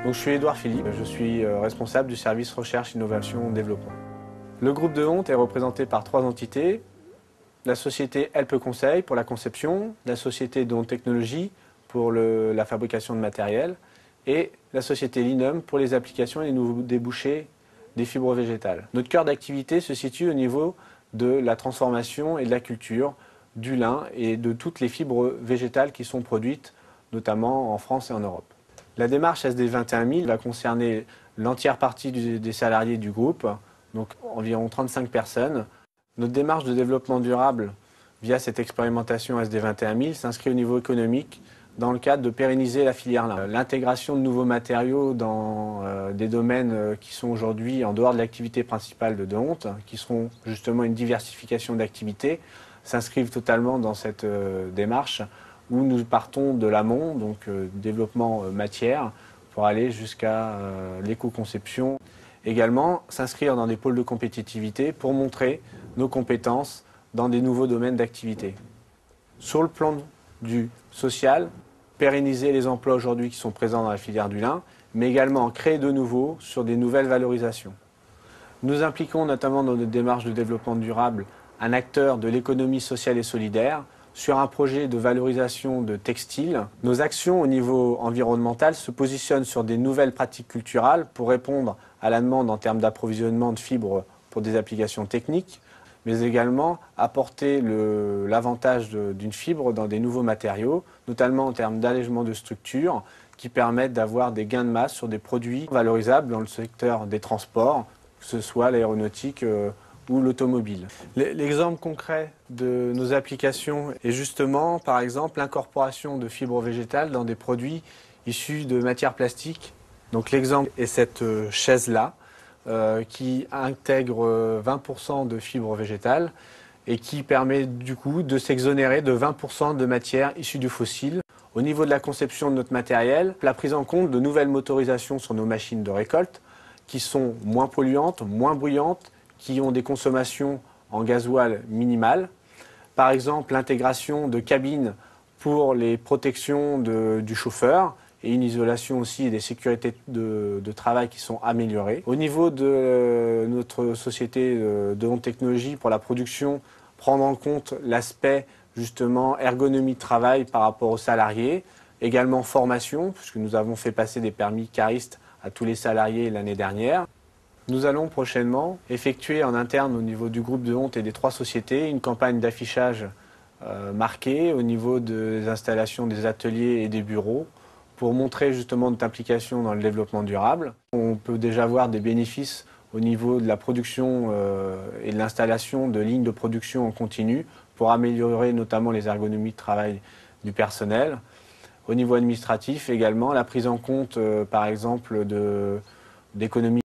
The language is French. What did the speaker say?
Donc, je suis Édouard Philippe, je suis responsable du service recherche, innovation, développement. Le groupe de Honte est représenté par 3 entités. La société Helpe Conseil pour la conception, la société de Honte Technologies pour la fabrication de matériel et la société Linum pour les applications et les nouveaux débouchés des fibres végétales. Notre cœur d'activité se situe au niveau de la transformation et de la culture du lin et de toutes les fibres végétales qui sont produites, notamment en France et en Europe. La démarche SD 21000 va concerner l'entière partie des salariés du groupe, donc environ 35 personnes. Notre démarche de développement durable via cette expérimentation SD 21000 s'inscrit au niveau économique dans le cadre de pérenniser la filière lin. L'intégration de nouveaux matériaux dans des domaines qui sont aujourd'hui en dehors de l'activité principale de Honte, qui seront justement une diversification d'activités, s'inscrivent totalement dans cette démarche où nous partons de l'amont, donc développement matière, pour aller jusqu'à l'éco-conception. Également, s'inscrire dans des pôles de compétitivité pour montrer nos compétences dans des nouveaux domaines d'activité. Sur le plan du social, pérenniser les emplois aujourd'hui qui sont présents dans la filière du lin, mais également créer de nouveaux sur des nouvelles valorisations. Nous impliquons notamment dans notre démarche de développement durable un acteur de l'économie sociale et solidaire sur un projet de valorisation de textiles. Nos actions au niveau environnemental se positionnent sur des nouvelles pratiques culturales pour répondre à la demande en termes d'approvisionnement de fibres pour des applications techniques, mais également apporter l'avantage d'une fibre dans des nouveaux matériaux, notamment en termes d'allègement de structure, qui permettent d'avoir des gains de masse sur des produits valorisables dans le secteur des transports, que ce soit l'aéronautique ou l'automobile. L'exemple concret de nos applications est justement, par exemple, l'incorporation de fibres végétales dans des produits issus de matières plastiques. Donc l'exemple est cette chaise-là, qui intègre 20% de fibres végétales et qui permet du coup de s'exonérer de 20% de matières issues du fossile. Au niveau de la conception de notre matériel, la prise en compte de nouvelles motorisations sur nos machines de récolte qui sont moins polluantes, moins bruyantes, qui ont des consommations en gasoil minimales. Par exemple, l'intégration de cabines pour les protections du chauffeur et une isolation aussi et des sécurités de travail qui sont améliorées. Au niveau de notre société de Honte Technologies pour la production, prendre en compte l'aspect justement ergonomie de travail par rapport aux salariés, également formation, puisque nous avons fait passer des permis caristes à tous les salariés l'année dernière. Nous allons prochainement effectuer en interne au niveau du groupe de Honte et des 3 sociétés une campagne d'affichage marquée au niveau des installations des ateliers et des bureaux pour montrer justement notre implication dans le développement durable. On peut déjà voir des bénéfices au niveau de la production et de l'installation de lignes de production en continu pour améliorer notamment les ergonomies de travail du personnel. Au niveau administratif également, la prise en compte par exemple d'économies